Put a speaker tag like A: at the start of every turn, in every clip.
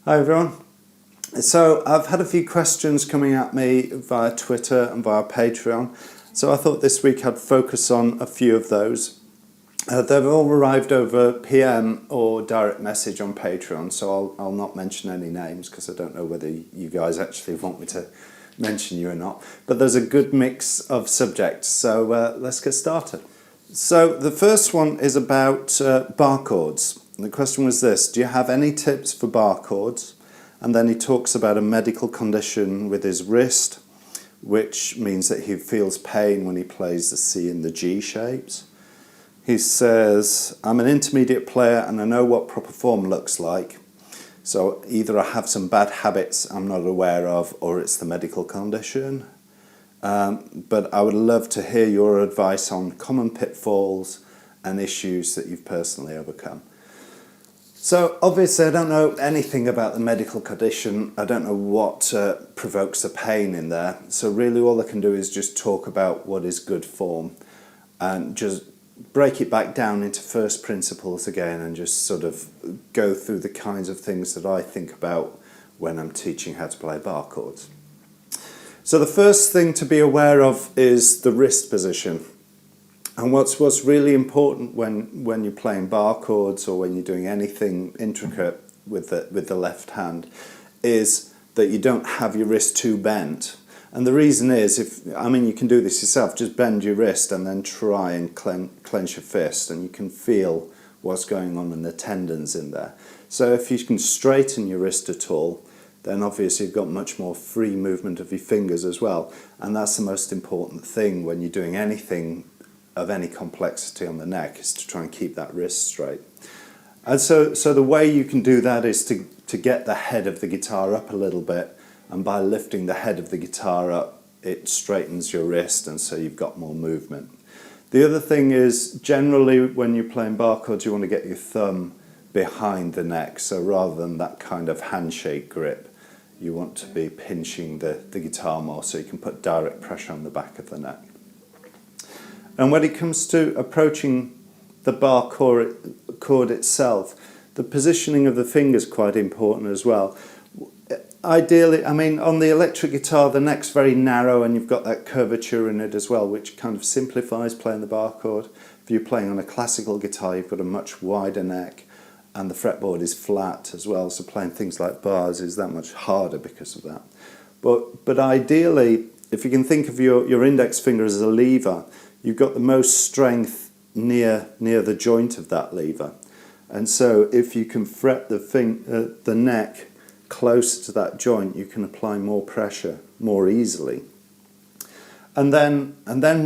A: Hi everyone. So I've had a few questions coming at me via Twitter and via Patreon, so I thought this week I'd focus on a few of those. They've all arrived over PM or direct message on Patreon, so I'll not mention any names because I don't know whether you guys actually want me to mention you or not. But there's a good mix of subjects, so let's get started. So the first one is about bar chords. The question was this: do you have any tips for bar chords? And then he talks about a medical condition with his wrist, which means that he feels pain when he plays the C and the G shapes. He says, I'm an intermediate player and I know what proper form looks like. So either I have some bad habits I'm not aware of, or it's the medical condition. But I would love to hear your advice on common pitfalls and issues that you've personally overcome. So obviously I don't know anything about the medical condition. I don't know what provokes the pain in there. So really all I can do is just talk about what is good form and just break it back down into first principles again and just sort of go through the kinds of things that I think about when I'm teaching how to play bar chords. So the first thing to be aware of is the wrist position. And what's really important when you're playing bar chords or when you're doing anything intricate with the left hand is that you don't have your wrist too bent. And the reason is, you can do this yourself, just bend your wrist and then try and clench your fist, and you can feel what's going on in the tendons in there. So if you can straighten your wrist at all, then obviously you've got much more free movement of your fingers as well. And that's the most important thing when you're doing anything of any complexity on the neck, is to try and keep that wrist straight. And so the way you can do that is to get the head of the guitar up a little bit, and by lifting the head of the guitar up, it straightens your wrist, and so you've got more movement. The other thing is, generally when you're playing bar chords, you want to get your thumb behind the neck, so rather than that kind of handshake grip, you want to be pinching the guitar more so you can put direct pressure on the back of the neck. And when it comes to approaching the bar chord itself, the positioning of the fingers is quite important as well. Ideally, on the electric guitar, the neck's very narrow and you've got that curvature in it as well, which kind of simplifies playing the bar chord. If you're playing on a classical guitar, you've got a much wider neck and the fretboard is flat as well, so playing things like bars is that much harder because of that. But ideally, if you can think of your index finger as a lever, you've got the most strength near the joint of that lever. And so if you can fret the neck close to that joint, you can apply more pressure more easily. And then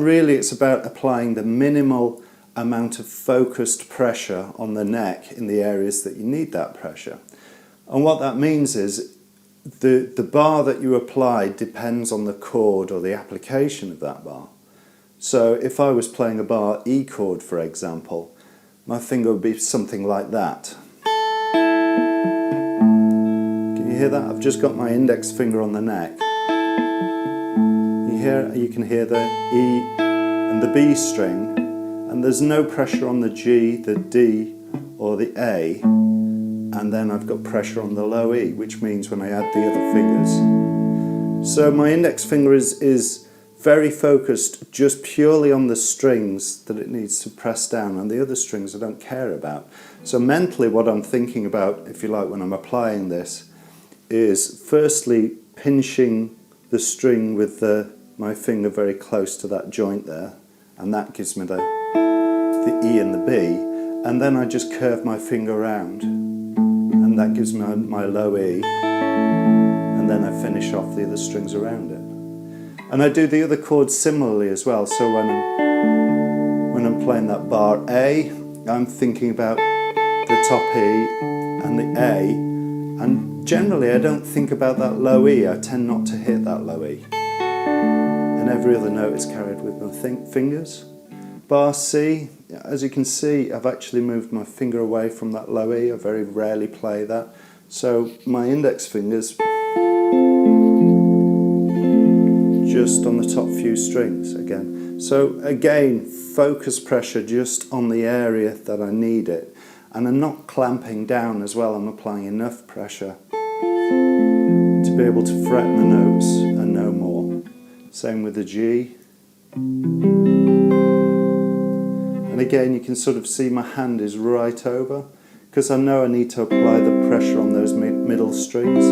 A: really it's about applying the minimal amount of focused pressure on the neck in the areas that you need that pressure. And what that means is the bar that you apply depends on the chord or the application of that bar. So if I was playing a bar E chord, for example, my finger would be something like that. Can you hear that? I've just got my index finger on the neck. You can hear the E and the B string, and there's no pressure on the G, the D or the A, and then I've got pressure on the low E, which means when I add the other fingers. So my index finger is very focused just purely on the strings that it needs to press down, and the other strings I don't care about. So mentally what I'm thinking about, if you like, when I'm applying this, is firstly pinching the string with my finger very close to that joint there, and that gives me the E and the B, and then I just curve my finger around, and that gives me my low E, and then I finish off the other strings around it. And I do the other chords similarly as well. So when I'm playing that bar A, I'm thinking about the top E and the A, and generally I don't think about that low E. I tend not to hit that low E. And every other note is carried with my fingers. Bar C, as you can see, I've actually moved my finger away from that low E. I very rarely play that. So my index fingers just on the top few strings again. So again, focus pressure just on the area that I need it. And I'm not clamping down as well, I'm applying enough pressure to be able to fret the notes and no more. Same with the G. And again, you can sort of see my hand is right over, because I know I need to apply the pressure on those middle strings.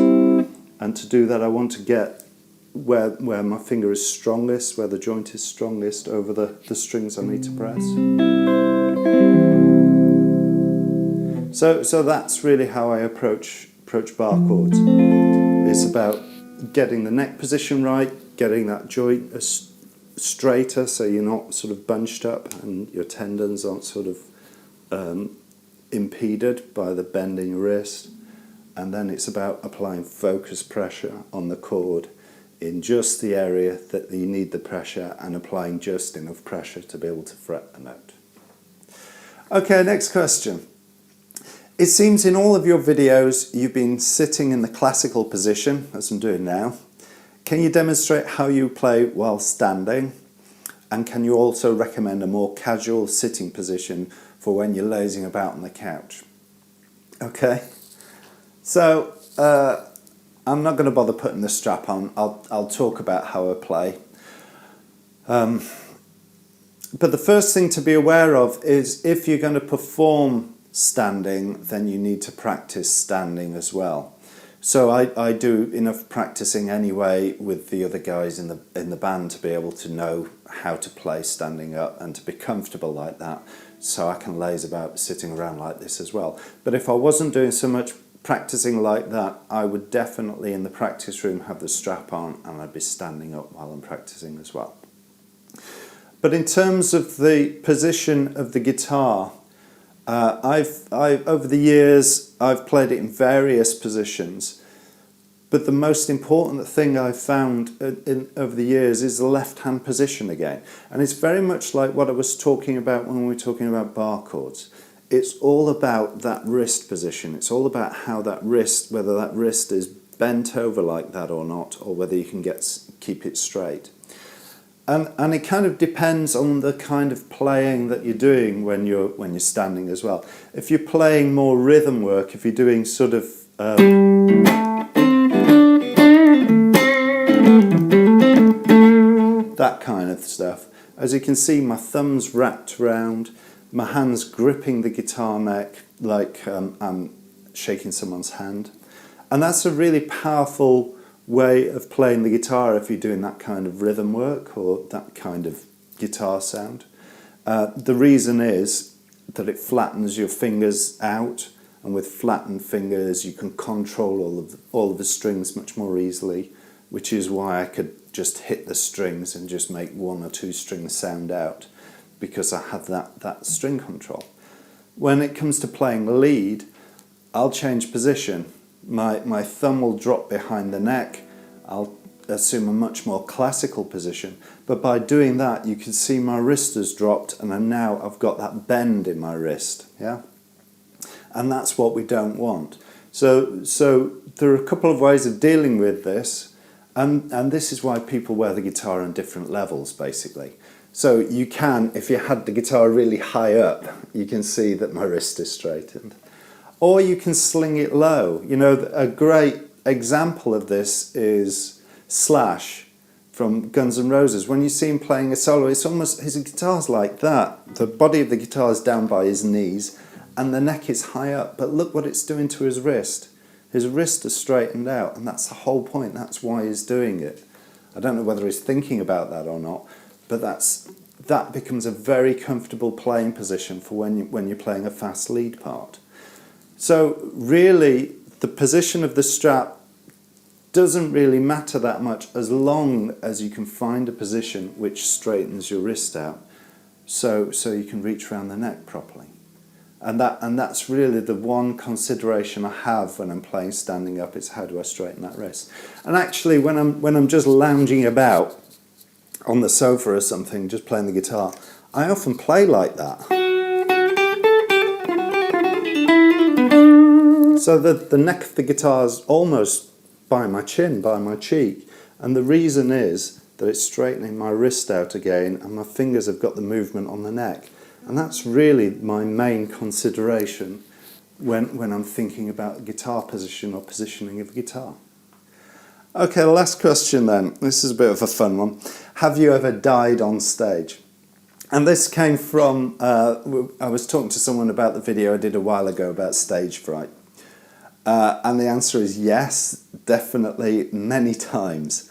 A: And to do that, I want to get where my finger is strongest, where the joint is strongest over the strings I need to press. So that's really how I approach bar chords. It's about getting the neck position right, getting that joint straighter so you're not sort of bunched up and your tendons aren't sort of impeded by the bend in your wrist. And then it's about applying focus pressure on the chord in just the area that you need the pressure, and applying just enough pressure to be able to fret the note. Okay, next question. It seems in all of your videos you've been sitting in the classical position, as I'm doing now. Can you demonstrate how you play while standing? And can you also recommend a more casual sitting position for when you're lazing about on the couch? Okay, so I'm not going to bother putting the strap on. I'll talk about how I play. But the first thing to be aware of is if you're going to perform standing, then you need to practice standing as well. So I do enough practicing anyway with the other guys in the band to be able to know how to play standing up and to be comfortable like that, so I can laze about sitting around like this as well. But if I wasn't doing so much practicing like that, I would definitely in the practice room have the strap on and I'd be standing up while I'm practicing as well. But in terms of the position of the guitar, I've over the years I've played it in various positions, but the most important thing I've found over the years is the left hand position again, and it's very much like what I was talking about when we were talking about bar chords. It's all about that wrist position. It's all about how that wrist, whether that wrist is bent over like that or not, or whether you can keep it straight. And it kind of depends on the kind of playing that you're doing when you're standing as well. If you're playing more rhythm work, if you're doing sort of that kind of stuff, as you can see, my thumb's wrapped around, my hand's gripping the guitar neck like I'm shaking someone's hand. And that's a really powerful way of playing the guitar if you're doing that kind of rhythm work or that kind of guitar sound. The reason is that it flattens your fingers out, and with flattened fingers you can control all of the strings much more easily, which is why I could just hit the strings and just make one or two strings sound out, because I have that string control. When it comes to playing lead, I'll change position. My thumb will drop behind the neck. I'll assume a much more classical position, but by doing that you can see my wrist has dropped, and I've got that bend in my wrist, yeah? And that's what we don't want. So there are a couple of ways of dealing with this, and this is why people wear the guitar on different levels, basically. So you can, if you had the guitar really high up, you can see that my wrist is straightened. Or you can sling it low. You know, a great example of this is Slash from Guns N' Roses. When you see him playing a solo, it's almost, his guitar's like that. The body of the guitar is down by his knees and the neck is high up, but look what it's doing to his wrist. His wrist is straightened out, and that's the whole point. That's why he's doing it. I don't know whether he's thinking about that or not, but that becomes a very comfortable playing position for when you're playing a fast lead part. So really, the position of the strap doesn't really matter that much as long as you can find a position which straightens your wrist out, so you can reach around the neck properly. And that's really the one consideration I have when I'm playing standing up, is how do I straighten that wrist. And actually, when I'm just lounging about on the sofa or something, just playing the guitar, I often play like that. So the neck of the guitar is almost by my chin, by my cheek, and the reason is that it's straightening my wrist out again, and my fingers have got the movement on the neck. And that's really my main consideration when I'm thinking about guitar position or positioning of a guitar. Okay, the last question then. This is a bit of a fun one. Have you ever died on stage? And this came from, I was talking to someone about the video I did a while ago about stage fright. And the answer is yes, definitely, many times.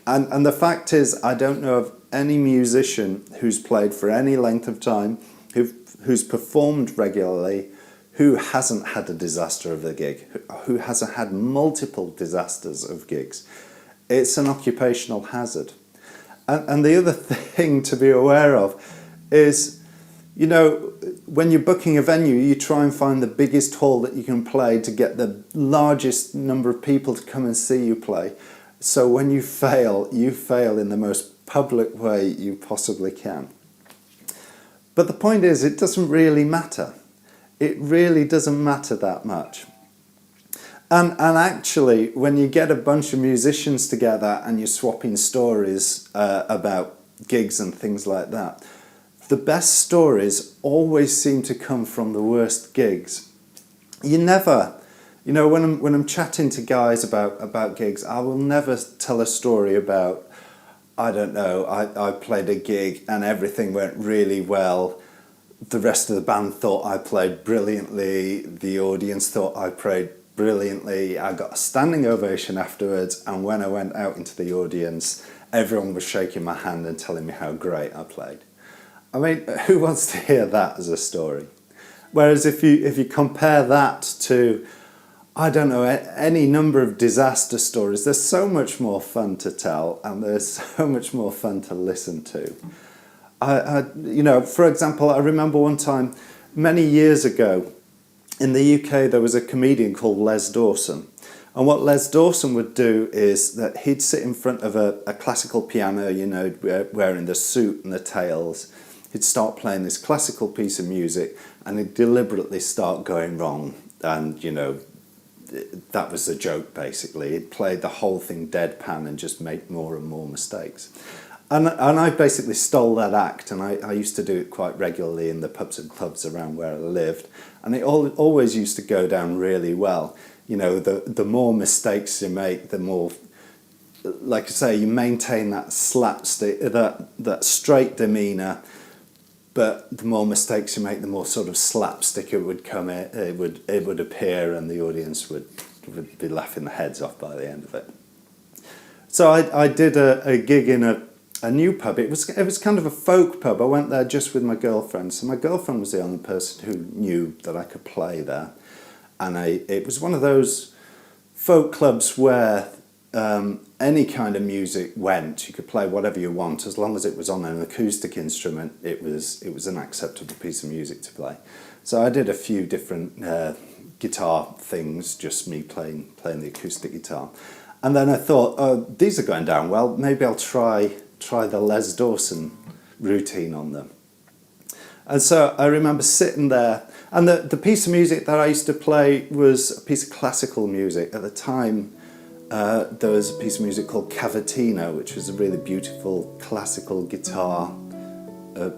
A: And the fact is, I don't know of any musician who's played for any length of time, who's performed regularly, who hasn't had a disaster of a gig, who hasn't had multiple disasters of gigs. It's an occupational hazard. And the other thing to be aware of is, you know, when you're booking a venue, you try and find the biggest hall that you can play to get the largest number of people to come and see you play. So when you fail in the most public way you possibly can. But the point is, it doesn't really matter. It really doesn't matter that much. And actually, when you get a bunch of musicians together and you're swapping stories about gigs and things like that, the best stories always seem to come from the worst gigs. You never, you know, when I'm chatting to guys about gigs, I will never tell a story about, I don't know, I played a gig and everything went really well. The rest of the band thought I played brilliantly. The audience thought I played brilliantly. I got a standing ovation afterwards, and when I went out into the audience, everyone was shaking my hand and telling me how great I played. I mean, who wants to hear that as a story? Whereas if you compare that to, I don't know, any number of disaster stories, there's so much more fun to tell, and there's so much more fun to listen to. You know, for example, I remember one time, many years ago, in the UK, there was a comedian called Les Dawson. And what Les Dawson would do is that he'd sit in front of a classical piano, you know, wearing the suit and the tails. He'd start playing this classical piece of music, and he'd deliberately start going wrong. And, you know, that was the joke, basically. He'd play the whole thing deadpan and just make more and more mistakes. And I basically stole that act, and I used to do it quite regularly in the pubs and clubs around where I lived. And it always used to go down really well. You know, the more mistakes you make, the more, like I say, you maintain that slapstick, that straight demeanour, but the more mistakes you make, the more sort of slapstick it would come in, it would appear, and the audience would be laughing their heads off by the end of it. So I did a gig in a new pub. It was kind of a folk pub. I went there just with my girlfriend. So my girlfriend was the only person who knew that I could play there. And it was one of those folk clubs where any kind of music went. You could play whatever you want, as long as it was on an acoustic instrument. It was an acceptable piece of music to play. So I did a few different guitar things, just me playing the acoustic guitar. And then I thought, oh, these are going down well. Maybe I'll try the Les Dawson routine on them. And so I remember sitting there, and the piece of music that I used to play was a piece of classical music. At the time, there was a piece of music called Cavatina, which was a really beautiful classical guitar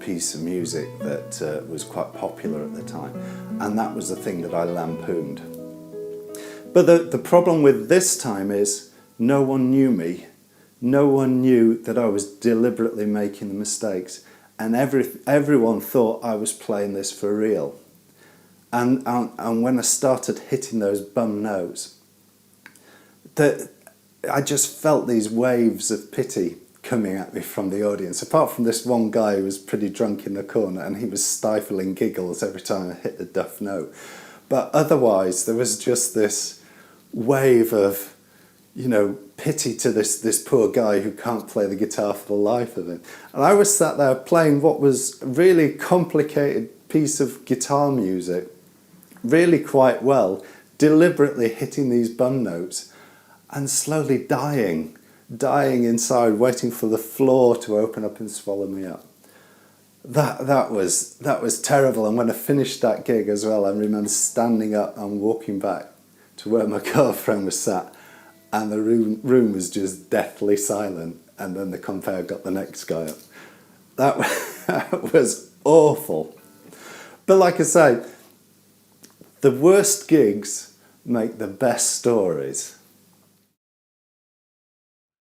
A: piece of music that was quite popular at the time. And that was the thing that I lampooned. But the problem with this time is no one knew me. No one knew that I was deliberately making the mistakes, and everyone thought I was playing this for real. And when I started hitting those bum notes, I just felt these waves of pity coming at me from the audience, apart from this one guy who was pretty drunk in the corner, and he was stifling giggles every time I hit a duff note. But otherwise, there was just this wave of, you know, pity to this poor guy who can't play the guitar for the life of him. And I was sat there playing what was a really complicated piece of guitar music, really quite well, deliberately hitting these bum notes, and slowly dying inside, waiting for the floor to open up and swallow me up. That was terrible. And when I finished that gig as well, I remember standing up and walking back to where my girlfriend was sat, and the room was just deathly silent, and then the compere got the next guy up. That was awful. But like I say, The worst gigs make the best stories.